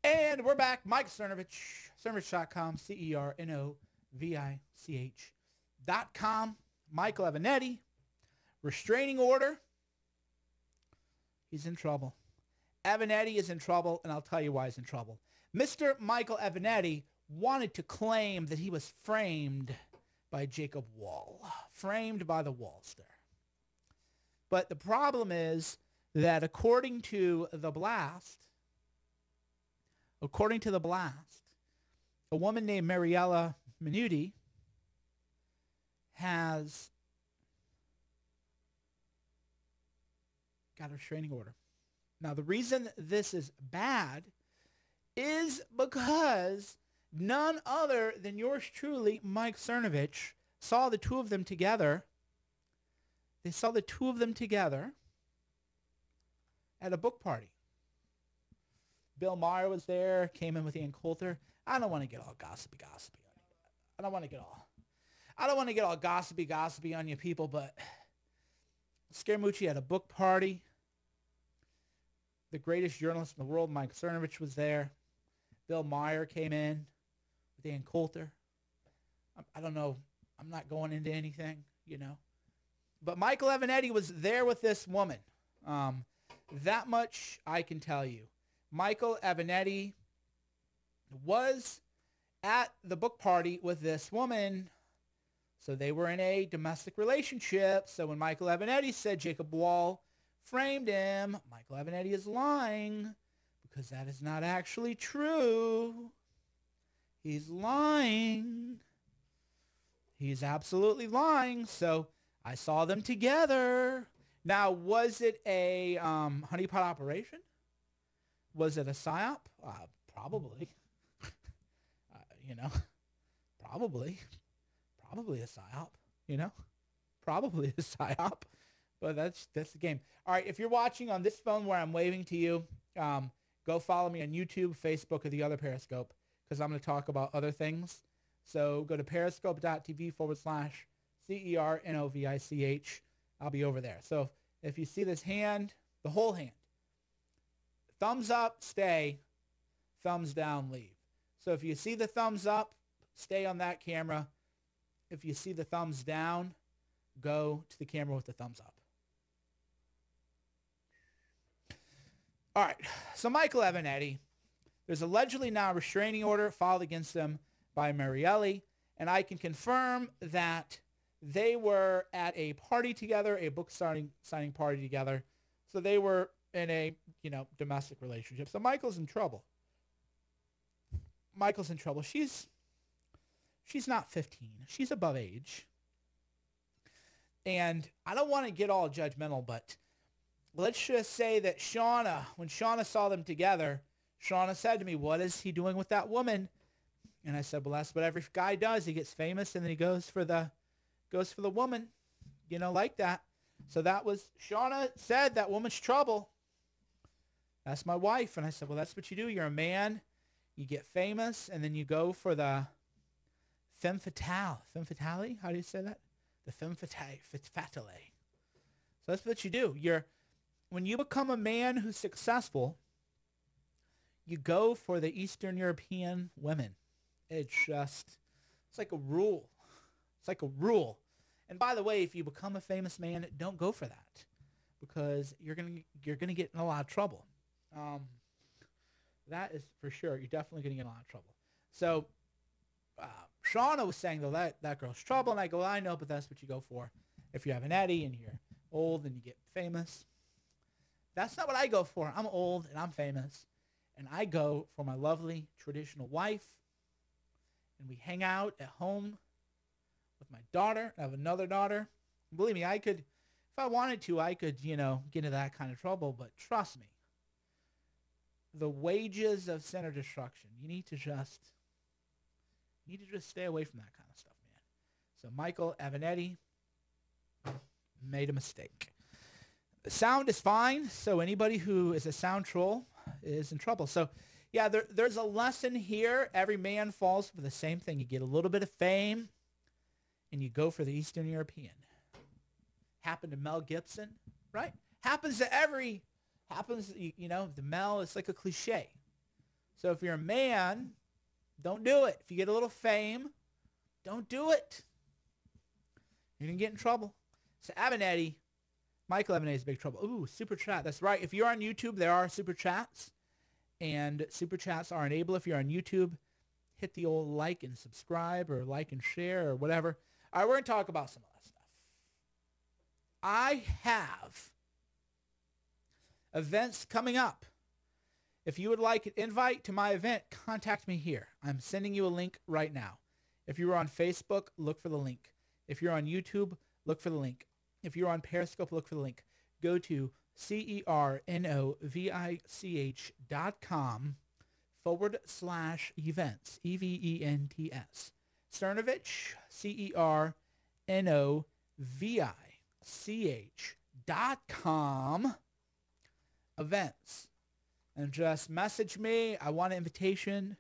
And we're back. Mike Cernovich, Cernovich.com, Cernovich.com. Michael Avenatti, restraining order. He's in trouble. Avenatti is in trouble, and I'll tell you why he's in trouble. Mr. Michael Avenatti wanted to claim that he was framed by Jacob Wohl, framed by the Wohlster. But the problem is that according to the blast, a woman named Mariella Minuti has got a restraining order. Now, the reason this is bad is because none other than yours truly, Mike Cernovich, saw the two of them together. They saw the two of them together at a book party. Bill Maher was there, came in with Ian Coulter. I don't want to get all gossipy. I don't want to get all gossipy on you people, but Scaramucci had a book party. The greatest journalist in the world, Mike Cernovich, was there. Bill Maher came in with Ian Coulter. I don't know. I'm not going into anything, you know. But Michael Avenatti was there with this woman. That much I can tell you. Michael Avenatti was at the book party with this woman. So they were in a domestic relationship. So when Michael Avenatti said Jacob Wohl framed him, Michael Avenatti is lying because that is not actually true. He's lying. He's absolutely lying. So I saw them together. Now, was it a honeypot operation? Was it a psyop? Probably. Probably. Probably a psyop, Probably a psyop. But that's the game. All right, if you're watching on this phone where I'm waving to you, go follow me on YouTube, Facebook, or the other Periscope, because I'm going to talk about other things. So go to periscope.tv/CERNOVICH. I'll be over there. So if you see this hand, the whole hand, thumbs up, stay. Thumbs down, leave. So if you see the thumbs up, stay on that camera. If you see the thumbs down, go to the camera with the thumbs up. All right. So Michael Avenatti, there's allegedly now a restraining order filed against him by Marielli, and I can confirm that they were at a party together, a book signing party together. So they were in a, domestic relationship. So Michael's in trouble. She's not 15. She's above age. And I don't want to get all judgmental, but let's just say that when Shauna saw them together, Shauna said to me, "What is he doing with that woman?" And I said, "Well, that's what every guy does. He gets famous and then he goes for the woman, like that." So that was, Shauna said, "That woman's trouble. That's my wife." And I said, "Well, that's what you do. You're a man. You get famous and then you go for the femme fatale. Femme fatale? How do you say that? The femme fatale. So that's what you do. When you become a man who's successful, you go for the Eastern European women. It's like a rule. It's like a rule. And by the way, if you become a famous man, don't go for that because you're gonna get in a lot of trouble. That is for sure. You're definitely going to get in a lot of trouble. So Shauna was saying, though, that girl's trouble. And I go, I know, but that's what you go for. If you have an Eddie and you're old and you get famous. That's not what I go for. I'm old and I'm famous. And I go for my lovely traditional wife. And we hang out at home with my daughter. I have another daughter. Believe me, I could, if I wanted to, I could, get into that kind of trouble. But trust me. The wages of sin are destruction. You need to just stay away from that kind of stuff, man. So Michael Avenatti made a mistake. The sound is fine, so anybody who is a sound troll is in trouble. So yeah, there's a lesson here. Every man falls for the same thing. You get a little bit of fame, and you go for the Eastern European. Happened to Mel Gibson, right? Happens to the Mel, it's like a cliche. So if you're a man, don't do it. If you get a little fame, don't do it. You're going to get in trouble. So Avenatti, Michael Avenatti is big trouble. Ooh, super chat. That's right. If you're on YouTube, there are super chats. And super chats are enabled. If you're on YouTube, hit the old like and subscribe or like and share or whatever. All right, we're going to talk about some of that stuff. I have events coming up. If you would like an invite to my event, contact me here. I'm sending you a link right now. If you're on Facebook, look for the link. If you're on YouTube, look for the link. If you're on Periscope, look for the link. Go to cernovich.com/events, EVENTS. Cernovich, CERNOVICH.com, events. And just message me. I want an invitation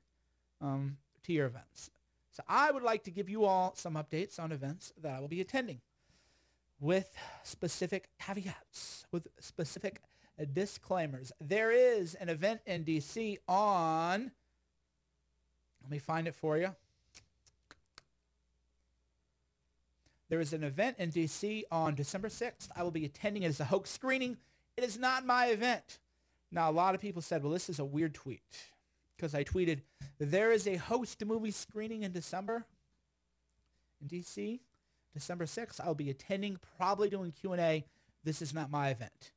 to your events. So I would like to give you all some updates on events that I will be attending with specific caveats, with specific disclaimers. There is an event in D.C. on, let me find it for you. There is an event in D.C. on December 6th. I will be attending it as a hoax screening. It is not my event. Now, a lot of people said, well, this is a weird tweet. Because I tweeted, there is a host movie screening in December in D.C. December 6th. I'll be attending, probably doing Q&A. This is not my event.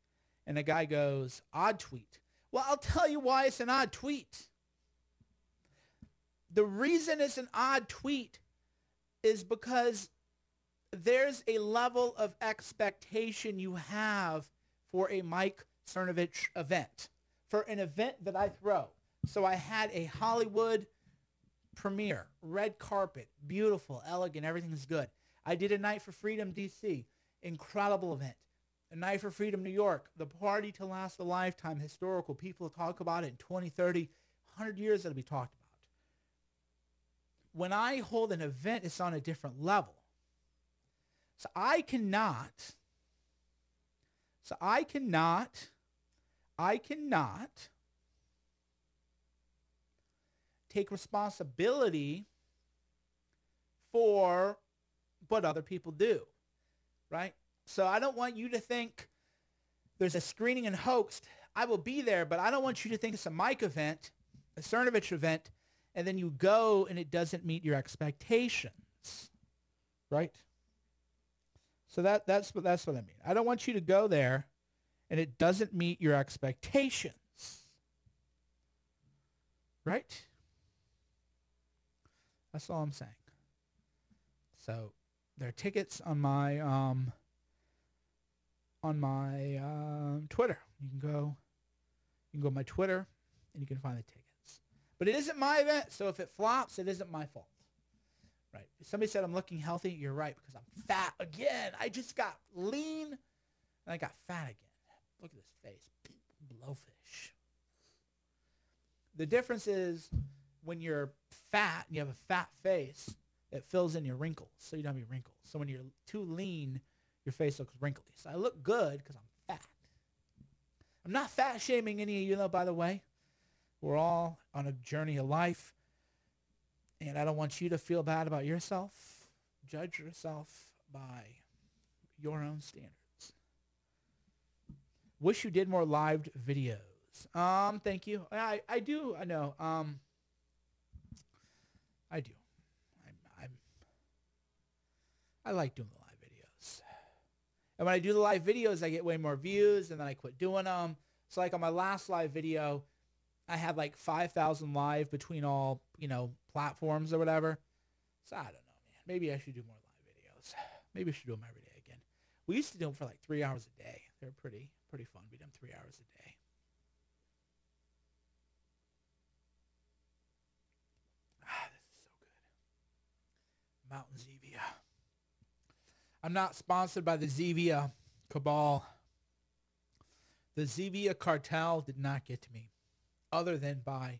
And a guy goes, odd tweet. Well, I'll tell you why it's an odd tweet. The reason it's an odd tweet is because there's a level of expectation you have for a Mike Cernovich event, for an event that I throw. So I had a Hollywood premiere, red carpet, beautiful, elegant, everything's good. I did a Night for Freedom DC, incredible event. A Night for Freedom New York, the party to last a lifetime, historical. People talk about it in 20, 30, 100 years it'll be talked about. When I hold an event, it's on a different level. So I cannot take responsibility for what other people do, right? So I don't want you to think there's a screening in Hoaxed. I will be there, but I don't want you to think it's a Mike event, a Cernovich event, and then you go and it doesn't meet your expectations, right? So that's what I mean. I don't want you to go there and it doesn't meet your expectations, right? That's all I'm saying. So there are tickets on my Twitter. You can go to my Twitter and you can find the tickets. But it isn't my event, so if it flops, it isn't my fault. Right. If somebody said I'm looking healthy, you're right, because I'm fat again. I just got lean and I got fat again. Look at this face. Blowfish. The difference is when you're fat and you have a fat face, it fills in your wrinkles, so you don't have any wrinkles. So when you're too lean, your face looks wrinkly. So I look good because I'm fat. I'm not fat shaming any of you, though, by the way. We're all on a journey of life. And I don't want you to feel bad about yourself. Judge yourself by your own standards. Wish you did more live videos. Thank you. I do. I know. I do. I like doing the live videos. And when I do the live videos, I get way more views, and then I quit doing them. So like on my last live video, I had like 5,000 live between all, platforms or whatever. So I don't know, man. Maybe I should do more live videos. Maybe I should do them every day again. We used to do them for like 3 hours a day. They're pretty fun. We do them 3 hours a day. This is so good. Mountain Zevia. I'm not sponsored by the Zevia cabal. The Zevia cartel did not get to me, other than by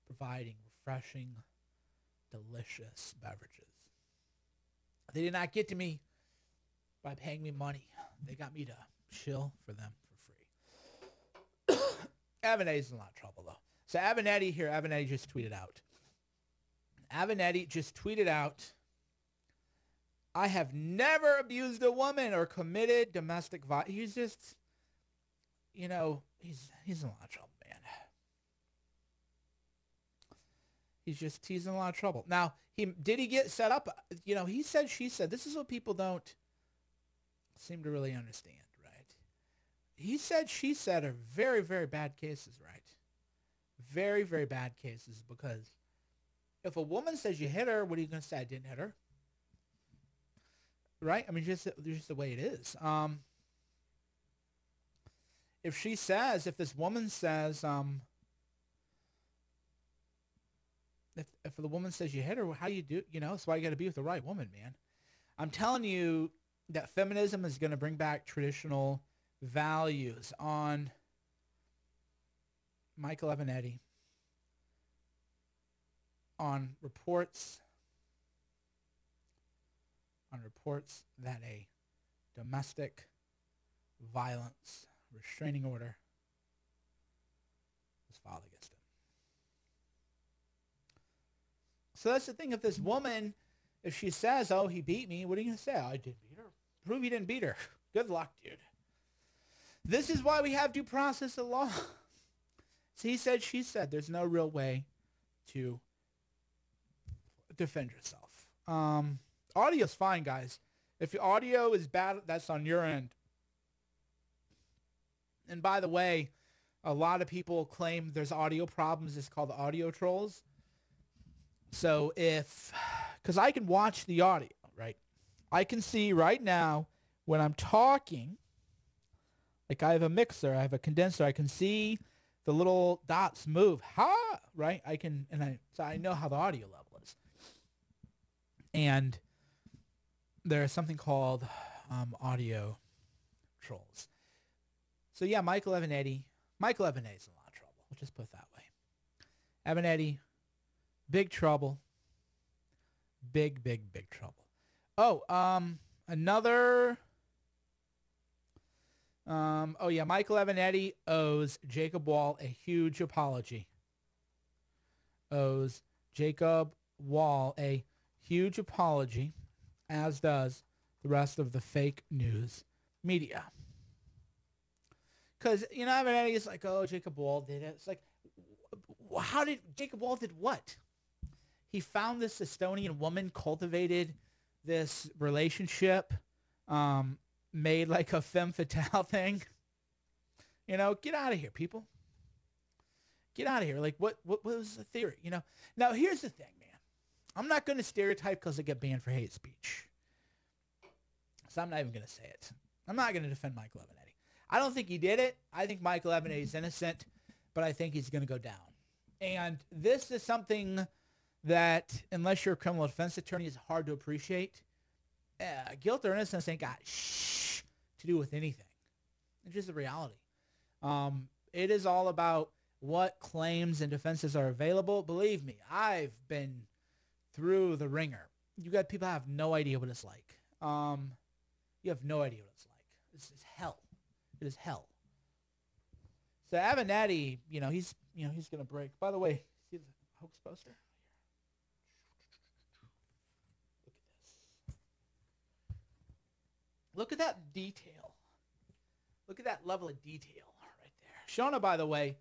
providing refreshing, delicious beverages. They did not get to me by paying me money. They got me to chill for them for free. Avenatti's in a lot of trouble, though. So Avenatti here, Avenatti just tweeted out. Avenatti just tweeted out, I have never abused a woman or committed domestic violence. He's just, you know, he's in a lot of trouble, man. He's in a lot of trouble. Now, did he get set up? You know, he said, she said. This is what people don't seem to really understand, right? He said, she said are very, very bad cases, right? Very, very bad cases, because if a woman says you hit her, what are you going to say? I didn't hit her. Right? I mean, just the way it is. If this woman says, if the woman says you hit her, how do you do? You know, that's why you got to be with the right woman, man. I'm telling you that feminism is going to bring back traditional values. On Michael Avenatti, on reports that a domestic violence restraining order was filed against him. So that's the thing. If this woman, if she says, oh, he beat me, what are you going to say? I didn't beat her. Prove you didn't beat her. Good luck, dude. This is why we have due process of law. So he said, she said, there's no real way to defend yourself. Audio's fine, guys. If your audio is bad, that's on your end. And by the way, a lot of people claim there's audio problems. It's called the audio trolls. So because I can watch the audio, right? I can see right now when I'm talking, like I have a mixer, I have a condenser, I can see the little dots move. Right? So I know how the audio level is. And there's something called audio trolls. So yeah, Michael Avenatti's in a lot of trouble. We'll just put it that way. Avenatti, big trouble. Big, big, big trouble. Oh, Michael Avenatti owes Jacob Wohl a huge apology. Owes Jacob Wohl a huge apology, as does the rest of the fake news media. Because, you know, Avenatti is like, oh, Jacob Wohl did it. It's like, how did Jacob Wohl did what? He found this Estonian woman, cultivated this relationship, made like a femme fatale thing. You know, get out of here, people. Get out of here. Like, what was the theory? You know, now here's the thing, man. I'm not going to stereotype because I get banned for hate speech. So I'm not even going to say it. I'm not going to defend Michael Avenatti. I don't think he did it. I think Michael Avenatti is innocent, but I think he's going to go down. And this is something that, unless you're a criminal defense attorney, is hard to appreciate. Guilt or innocence ain't got to do with anything. It's just the reality. It is all about what claims and defenses are available. Believe me, I've been through the ringer. You got people have no idea what it's like. You have no idea what it's like. This is hell. It is hell. So Avenatti, he's going to break. By the way, see the hoax poster? Look at that detail. Look at that level of detail right there. Shauna, by the way,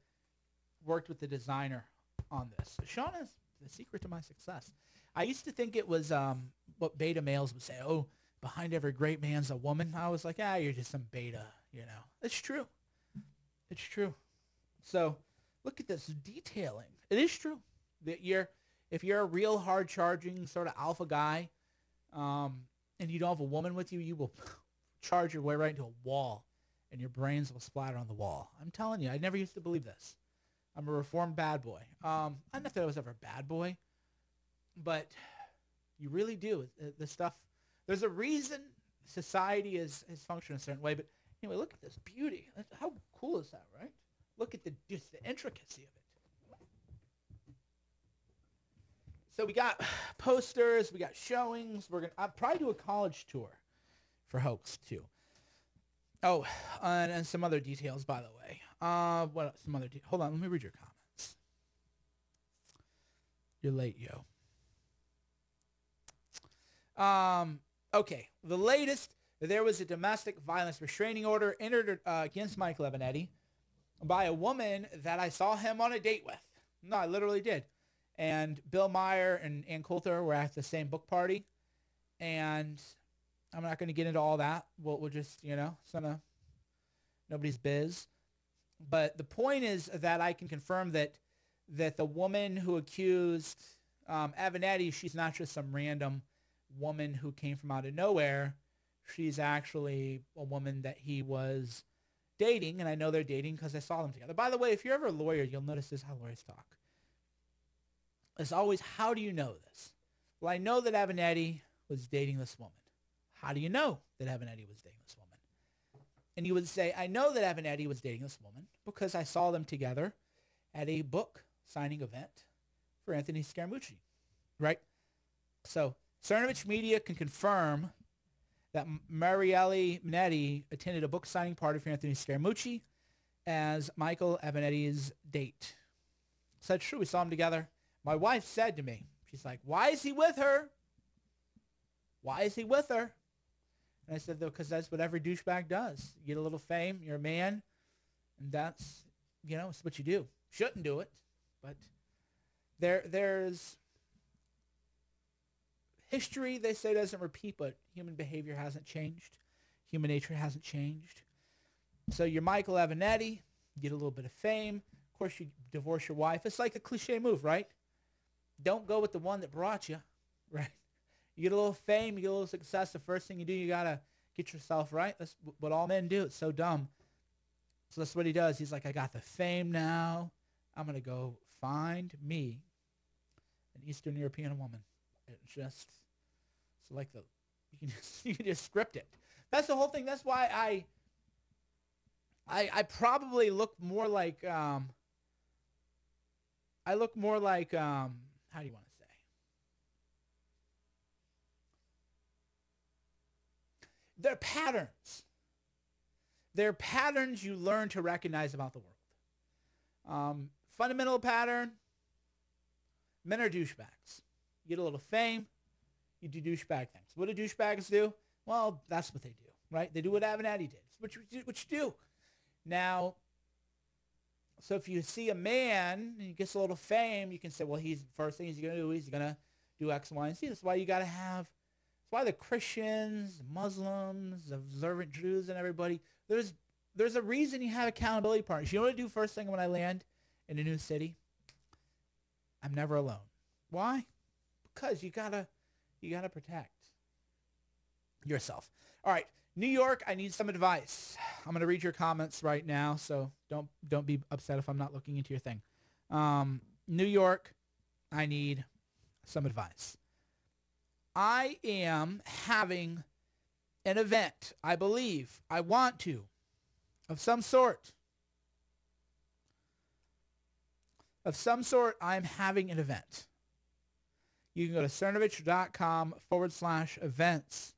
worked with the designer on this. Shauna is the secret to my success. I used to think it was what beta males would say, oh, behind every great man's a woman. I was like, you're just some beta, It's true. It's true. So look at this detailing. It is true that if you're a real hard-charging sort of alpha guy, and you don't have a woman with you, you will charge your way right into a wall, and your brains will splatter on the wall. I'm telling you, I never used to believe this. I'm a reformed bad boy. I don't know if I was ever a bad boy, but you really do. The stuff, there's a reason society is functioning a certain way. But anyway, look at this beauty. How cool is that, right? Look at just the intricacy of it. So we got posters, we got showings. I'll probably do a college tour for Hoaxed too. Oh, and some other details, by the way. What else? Hold on, let me read your comments. You're late, yo. Okay. The latest, there was a domestic violence restraining order entered against Michael Avenatti by a woman that I saw him on a date with. No, I literally did. And Bill Meyer and Ann Coulter were at the same book party. And I'm not going to get into all that. We'll just, it's nobody's biz. But the point is that I can confirm that the woman who accused Avenatti, she's not just some random woman who came from out of nowhere. She's actually a woman that he was dating, and I know they're dating because I saw them together. By the way, if you're ever a lawyer, you'll notice this is how lawyers talk. It's always, how do you know this? Well, I know that Avenatti was dating this woman. How do you know that Avenatti was dating this woman? And you would say, I know that Avenatti was dating this woman because I saw them together at a book signing event for Anthony Scaramucci, right? So Cernovich Media can confirm that Marielle Minetti attended a book signing party for Anthony Scaramucci as Michael Avenatti's date. So it's true. We saw them together. My wife said to me, she's like, why is he with her? Why is he with her? And I said, because that's what every douchebag does. You get a little fame, you're a man, and that's, it's what you do. Shouldn't do it, but there's history, they say, doesn't repeat, but human behavior hasn't changed. Human nature hasn't changed. So you're Michael Avenatti, you get a little bit of fame. Of course, you divorce your wife. It's like a cliche move, right? Don't go with the one that brought you, right? You get a little fame, you get a little success. The first thing you do, you got to get yourself right. That's what all men do. It's so dumb. So that's what he does. He's like, I got the fame now. I'm going to go find me an Eastern European woman. It's just, so like you can just script it. That's the whole thing. That's why I probably look more like, how do you want to say? They're patterns. They're patterns you learn to recognize about the world. Fundamental pattern, men are douchebags. You get a little fame, you do douchebag things. What do douchebags do? Well, that's what they do, right? They do what Avenatti did. It's what you do. Now, so if you see a man and he gets a little fame, you can say, well, first thing he's going to do is he's going to do X, Y, and Z. That's why you got to have, that's why the Christians, Muslims, observant Jews, and everybody, there's a reason you have accountability partners. You know what I do first thing when I land in a new city? I'm never alone. Why? Because you gotta protect yourself. All right, New York, I need some advice. I'm gonna read your comments right now, so don't be upset if I'm not looking into your thing. New York, I need some advice. I am having an event, I believe, I want to, of some sort. I'm having an event. You can go to cernovich.com/events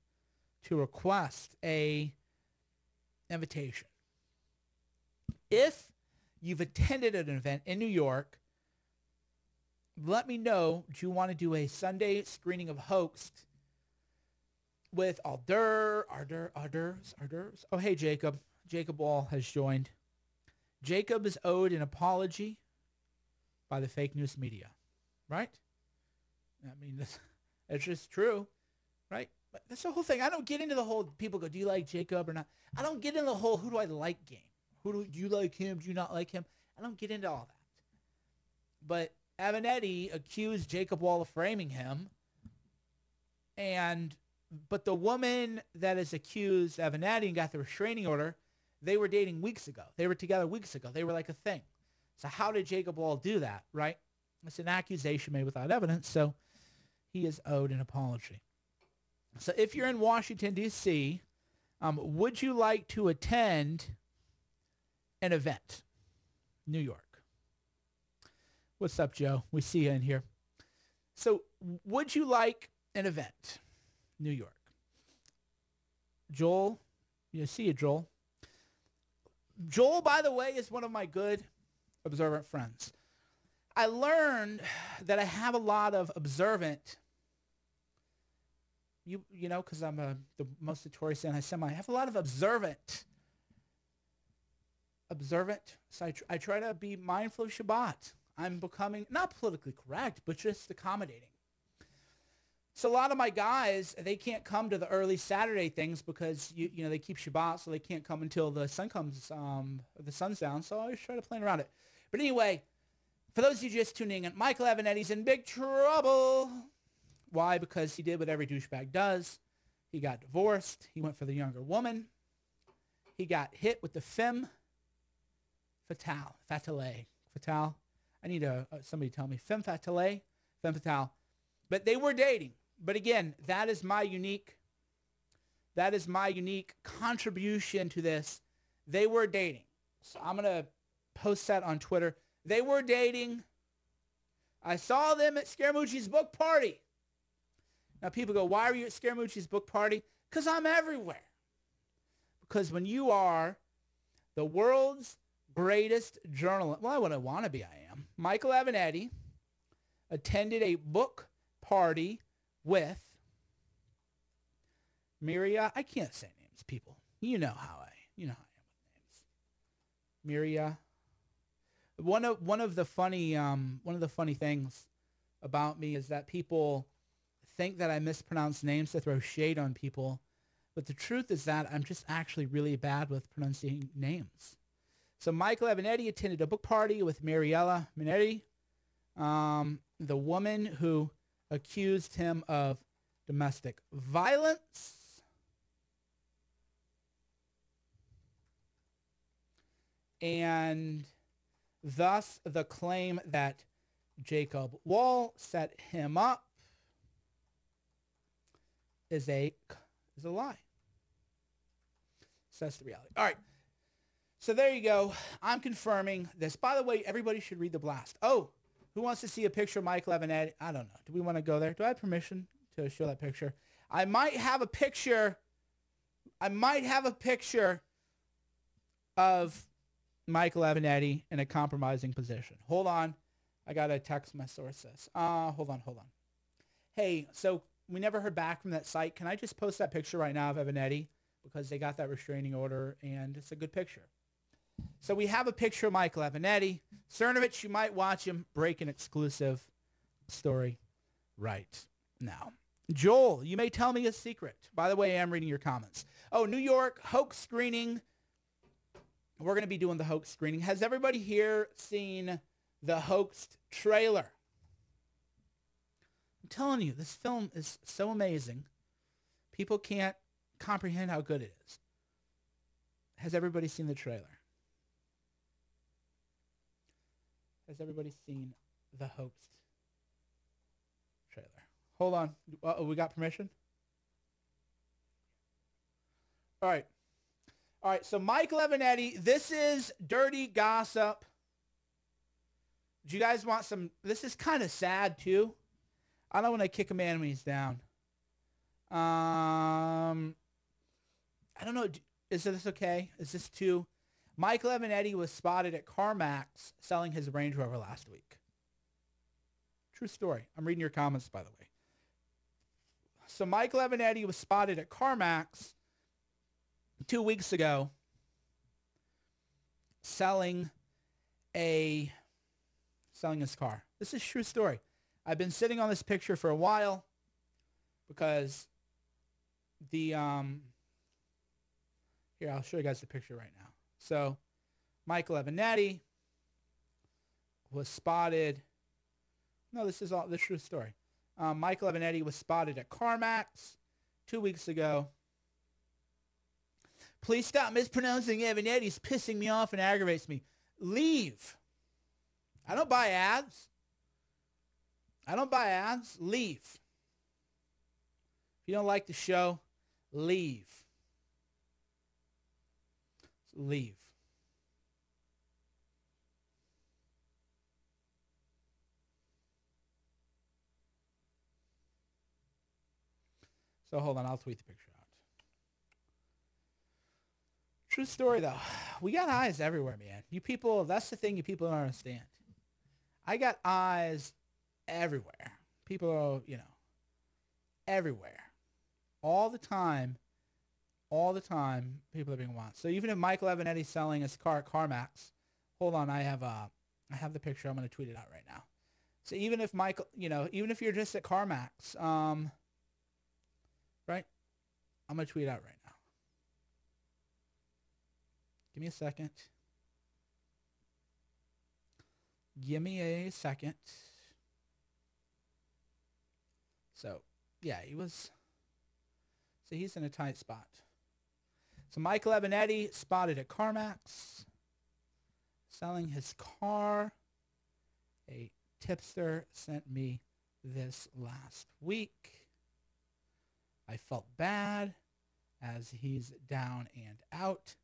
to request a invitation. If you've attended an event in New York, let me know. Do you want to do a Sunday screening of Hoaxed with Arders? Oh, hey, Jacob. Jacob Wohl has joined. Jacob is owed an apology by the fake news media, right? I mean, it's just true, right? But that's the whole thing. I don't get into the whole, people go, do you like Jacob or not? I don't get into the whole, who do I like game? Do you like him? Do you not like him? I don't get into all that. But Avenatti accused Jacob Wohl of framing him. But the woman that is accused Avenatti and got the restraining order, they were dating weeks ago. They were together weeks ago. They were like a thing. So how did Jacob Wohl do that, right? It's an accusation made without evidence, so he is owed an apology. So if you're in Washington, D.C., would you like to attend an event? New York. What's up, Joe? We see you in here. So would you like an event? New York. Joel, you see you, Joel. Joel, by the way, is one of my good observant friends. I learned that I have a lot of observant, you know, because I'm the most notorious anti-Semite. I have a lot of observant. So I try to be mindful of Shabbat. I'm becoming, not politically correct, but just accommodating. So a lot of my guys, they can't come to the early Saturday things because, you know, they keep Shabbat, so they can't come until the sun comes, the sun's down. So I always try to plan around it. But anyway, for those of you just tuning in, Michael Avenatti's in big trouble. Why? Because he did what every douchebag does. He got divorced. He went for the younger woman. He got hit with the femme fatale. Fatale. I need somebody to tell me. Femme fatale. Femme fatale. But they were dating. But again, that is my unique contribution to this. They were dating. So I'm going to post that on Twitter. They were dating. I saw them at Scaramucci's book party. Now people go, why were you at Scaramucci's book party? Because I'm everywhere. Because when you are the world's greatest journalist, well, what I want to be, I am. Michael Avenatti attended a book party with Miria. I can't say names, people. You know how I am with names. Miria. One of the funny things about me is that people think that I mispronounce names to throw shade on people, but the truth is that I'm just actually really bad with pronouncing names. So Michael Avenatti attended a book party with Mariella Minetti, the woman who accused him of domestic violence. And thus the claim that Jacob Wohl set him up is a lie. So that's the reality. All right. So there you go. I'm confirming this. By the way, everybody should read the blast. Oh, who wants to see a picture of Michael Avenatti? I don't know. Do we want to go there? Do I have permission to show that picture? I might have a picture of Michael Avenatti in a compromising position. Hold on. I got to text my sources. Hold on. Hey, so we never heard back from that site. Can I just post that picture right now of Avenatti? Because they got that restraining order, and it's a good picture. So we have a picture of Michael Avenatti. Cernovich, you might watch him break an exclusive story right now. Joel, you may tell me a secret. By the way, I am reading your comments. Oh, New York, Hoaxed screening. We're going to be doing the Hoaxed screening. Has everybody here seen the Hoaxed trailer? I'm telling you, this film is so amazing. People can't comprehend how good it is. Has everybody seen the trailer? Has everybody seen the Hoaxed trailer? Hold on. We got permission? All right. So Michael Avenatti, this is dirty gossip. Do you guys want some? This is kind of sad, too. I don't want to kick a man when he's down. I don't know. Is this okay? Is this too? Michael Avenatti was spotted at CarMax selling his Range Rover last week. True story. I'm reading your comments, by the way. So Michael Avenatti was spotted at CarMax 2 weeks ago selling his car. This is a true story. I've been sitting on this picture for a while because here, I'll show you guys the picture right now. So Michael Avenatti was spotted. No, this is all the true story. Michael Avenatti was spotted at CarMax 2 weeks ago. Please stop mispronouncing Avenatti. It's pissing me off and aggravates me. Leave. I don't buy ads. Leave. If you don't like the show, leave. Leave. So hold on, I'll tweet the picture out. True story, though. We got eyes everywhere, man. You people, that's the thing you people don't understand. I got eyes everywhere. People are, everywhere. All the time, people are being watched. So even if Michael Avenatti's selling his car at CarMax, hold on, I have the picture. I'm going to tweet it out right now. So even if Michael, even if you're just at CarMax, right? I'm going to tweet it out right now. Give me a second. So, yeah, he's in a tight spot. So Michael Avenatti spotted at CarMax selling his car. A tipster sent me this last week. I felt bad as he's down and out,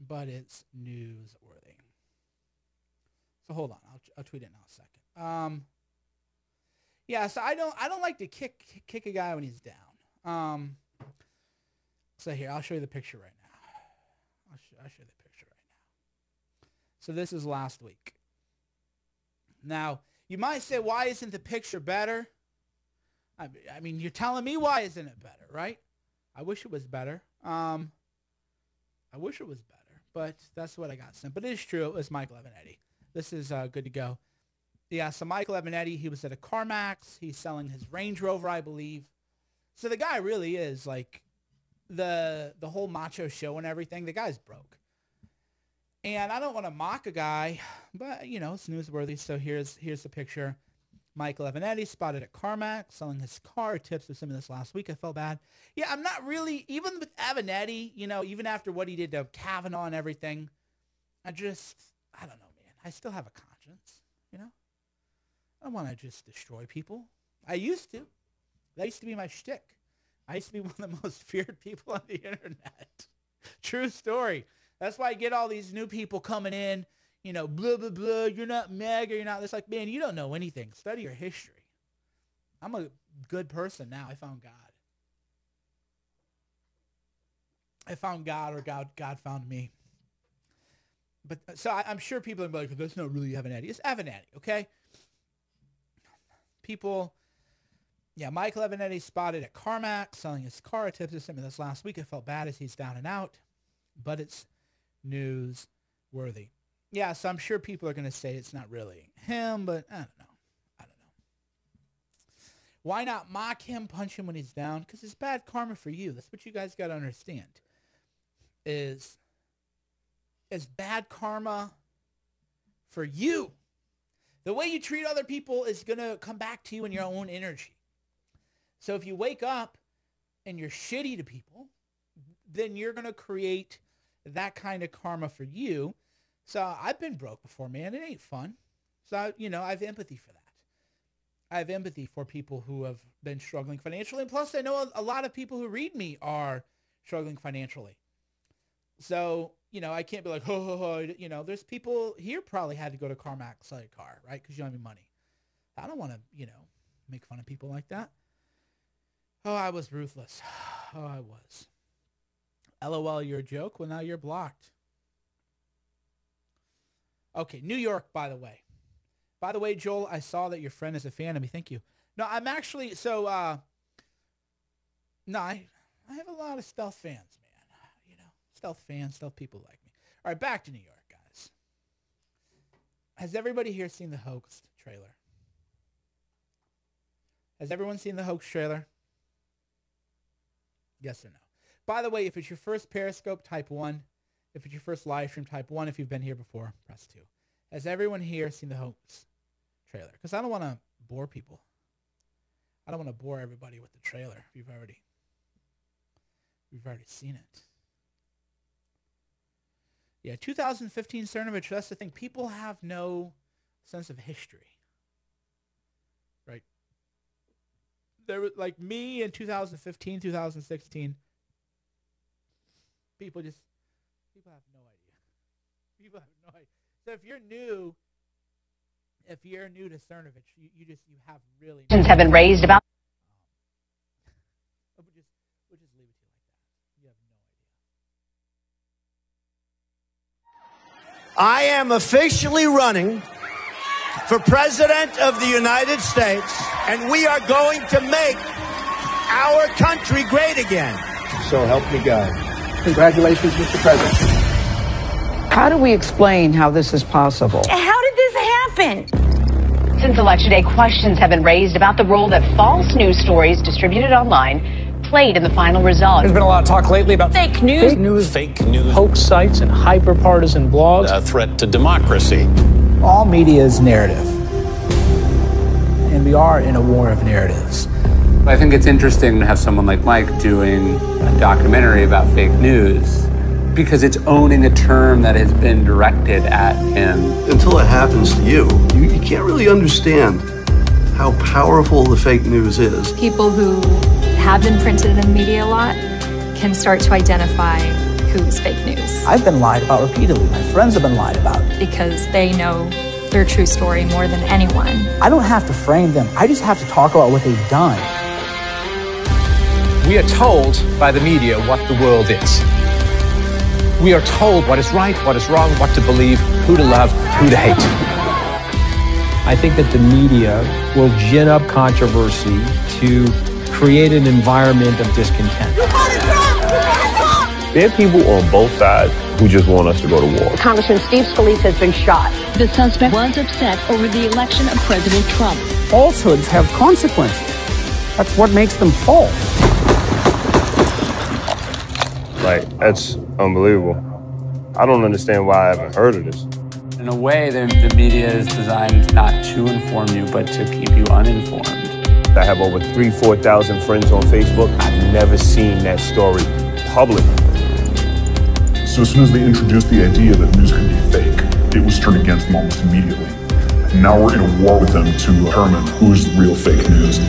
but it's newsworthy. So hold on, I'll tweet it now a second. Yeah, so I don't like to kick a guy when he's down. So here, I'll show you the picture right now. I'll show you the picture right now. So this is last week. Now, you might say, why isn't the picture better? I mean, you're telling me why isn't it better, right? I wish it was better. But that's what I got sent. But it is true. It was Michael Avenatti. This is good to go. Yeah, so Michael Avenatti, he was at a CarMax. He's selling his Range Rover, I believe. So the guy really is like the whole macho show and everything. The guy's broke. And I don't want to mock a guy, but, it's newsworthy. So here's the picture. Michael Avenatti spotted at CarMax selling his car. Tips of some of this last week. I felt bad. Yeah, I'm not really, even with Avenatti, even after what he did to Kavanaugh and everything, I don't know, man. I still have a conscience, I don't want to just destroy people. I used to. That used to be my shtick. I used to be one of the most feared people on the internet. True story. That's why I get all these new people coming in, blah, blah, blah, you're not MAGA, you're not this. Like, man, you don't know anything. Study your history. I'm a good person now. I found God. I found God, or God found me. But so I'm sure people are like, that's not really Avenatti. It's Avenatti, okay? People, yeah, Michael Avenatti spotted at CarMax selling his car. Tips of something this last week. I felt bad as he's down and out, but it's newsworthy. Yeah, so I'm sure people are going to say it's not really him, but I don't know. Why not mock him, punch him when he's down? Because it's bad karma for you. That's what you guys got to understand. Is bad karma for you. The way you treat other people is going to come back to you in your own energy. So if you wake up and you're shitty to people, then you're going to create that kind of karma for you. So I've been broke before, man. It ain't fun. So, I have empathy for that. I have empathy for people who have been struggling financially. And plus, I know a lot of people who read me are struggling financially. So, I can't be like, there's people here probably had to go to CarMax, sell your car, right? Because you don't have any money. I don't want to, make fun of people like that. Oh, I was ruthless. Oh, I was. LOL, you're a joke. Well, now you're blocked. Okay, New York, by the way. By the way, Joel, I saw that your friend is a fan of me. Thank you. No, I'm actually, I have a lot of stealth fans, man. Stealth fans, stealth people like me. All right, back to New York, guys. Has everybody here seen the Hoaxed trailer? Has everyone seen the Hoaxed trailer? Yes or no? By the way, if it's your first Periscope, type 1. If it's your first live stream, type 1. If you've been here before, press 2. Has everyone here seen the Hoaxed trailer? Because I don't want to bore people. I don't want to bore everybody with the trailer. We've already seen it. Yeah, 2015 Cernovich, that's the thing. People have no sense of history. Right? There was, like me in 2015, 2016, people have no idea. People have no idea. So if you're new to Cernovich, you have really have been raised about. We'll just leave it to you like that. You have no idea. I am officially running for President of the United States, and we are going to make our country great again. So help me God. Congratulations, Mr. President. How do we explain how this is possible? How did this happen? Since Election Day, questions have been raised about the role that false news stories distributed online played in the final result. There's been a lot of talk lately about Fake news. Fake news, hoax sites, and hyper-partisan blogs. A threat to democracy. All media is narrative. And we are in a war of narratives. I think it's interesting to have someone like Mike doing a documentary about fake news because it's owning a term that has been directed at him. Until it happens to you, you can't really understand how powerful the fake news is. People who have been printed in the media a lot can start to identify who's fake news. I've been lied about repeatedly. My friends have been lied about. Because they know their true story more than anyone. I don't have to frame them. I just have to talk about what they've done. We are told by the media what the world is. We are told what is right, what is wrong, what to believe, who to love, who to hate. I think that the media will gin up controversy to create an environment of discontent. There are people on both sides who just want us to go to war. Congressman Steve Scalise has been shot. The suspect was upset over the election of President Trump. Falsehoods have consequences. That's what makes them false. Like, that's unbelievable. I don't understand why I haven't heard of this. In a way, the media is designed not to inform you, but to keep you uninformed. I have over 4,000 friends on Facebook. I've never seen that story public. So as soon as they introduced the idea that news could be fake, it was turned against them almost immediately. And now we're in a war with them to determine who's the real fake news.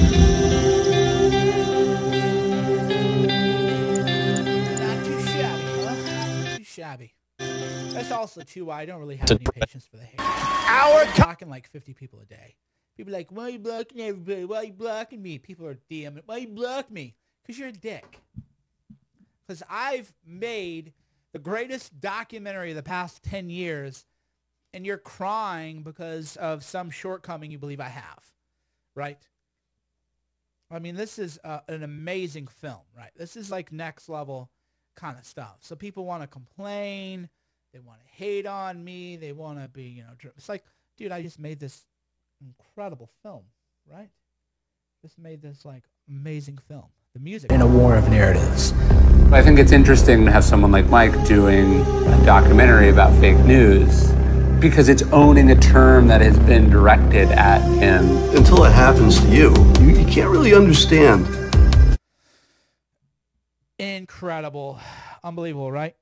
That's also too why I don't really have any patience for the hate. I'm blocking like 50 people a day. People are like, why are you blocking everybody? Why are you blocking me? People are DMing, why you block me? Because you're a dick. Because I've made the greatest documentary of the past 10 years, and you're crying because of some shortcoming you believe I have, right? I mean, this is an amazing film, right? This is like next level kind of stuff. So people want to complain. They want to hate on me. They want to be, you know, it's like, dude, I just made this incredible film, right? Just made this like amazing film. The music. In a war of narratives. I think it's interesting to have someone like Mike doing a documentary about fake news because it's owning a term that has been directed at him. Until it happens to you, you can't really understand. Incredible. Unbelievable, right?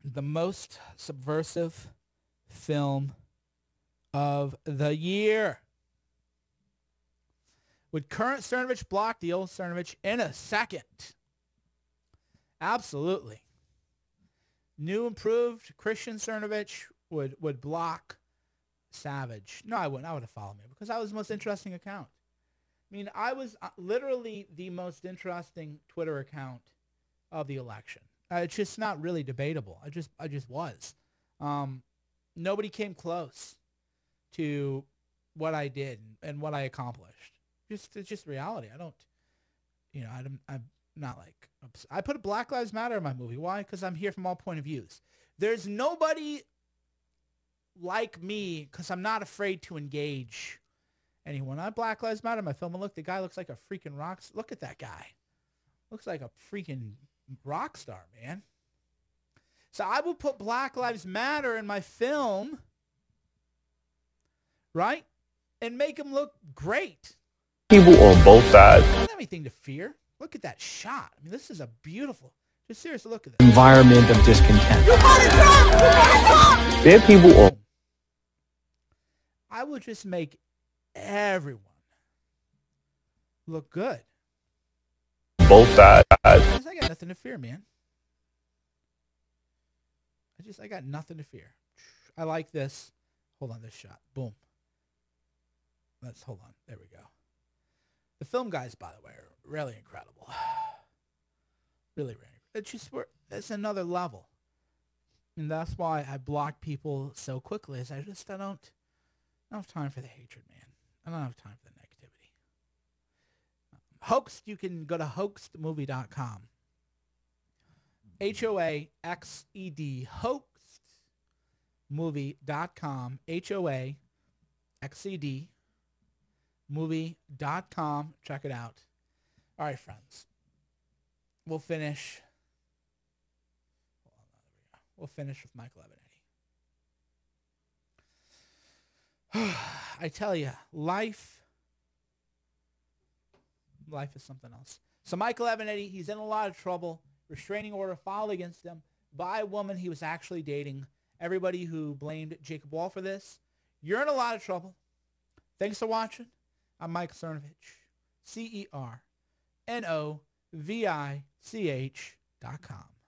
The most subversive film of the year. With current Cernovich block deal, Cernovich in a second. Absolutely. New improved Christian Cernovich would block Savage. No, I wouldn't. I would have followed me because that was the most interesting account. I mean, I was literally the most interesting Twitter account of the election. It's just not really debatable. I just was. Nobody came close to what I did and what I accomplished. It's just reality. I don't, you know, I'm not like, I put a Black Lives Matter in my movie. Why? Because I'm here from all point of views. There's nobody like me because I'm not afraid to engage anyone. I Black Lives Matter in my film, and look, the guy looks like a freaking rock. Look at that guy. Looks like a freaking rock star, man. So I will put Black Lives Matter in my film, right? And make him look great. People on both sides. I don't have anything to fear. Look at that shot. I mean, this is a beautiful, just seriously, look at this. Environment of discontent. There are people on. I will just make everyone look good. Both sides. I got nothing to fear, man. I got nothing to fear. I like this. Hold on, this shot. Boom. Hold on. There we go. The film guys, by the way, are really incredible. Really, really. It's another level. And that's why I block people so quickly. I don't, I don't have time for the hatred, man. I don't have time for the negativity. Hoaxed, you can go to hoaxedmovie.com. HOAXED, hoaxedmovie.com. HOAXED, movie.com. Check it out. All right, friends. We'll finish. We'll finish with Michael Avenatti. I tell you, life is something else. So Michael Avenatti, he's in a lot of trouble. Restraining order filed against him by a woman he was actually dating. Everybody who blamed Jacob Wohl for this, you're in a lot of trouble. Thanks for watching. I'm Mike Cernovich. CERNOVICH.com.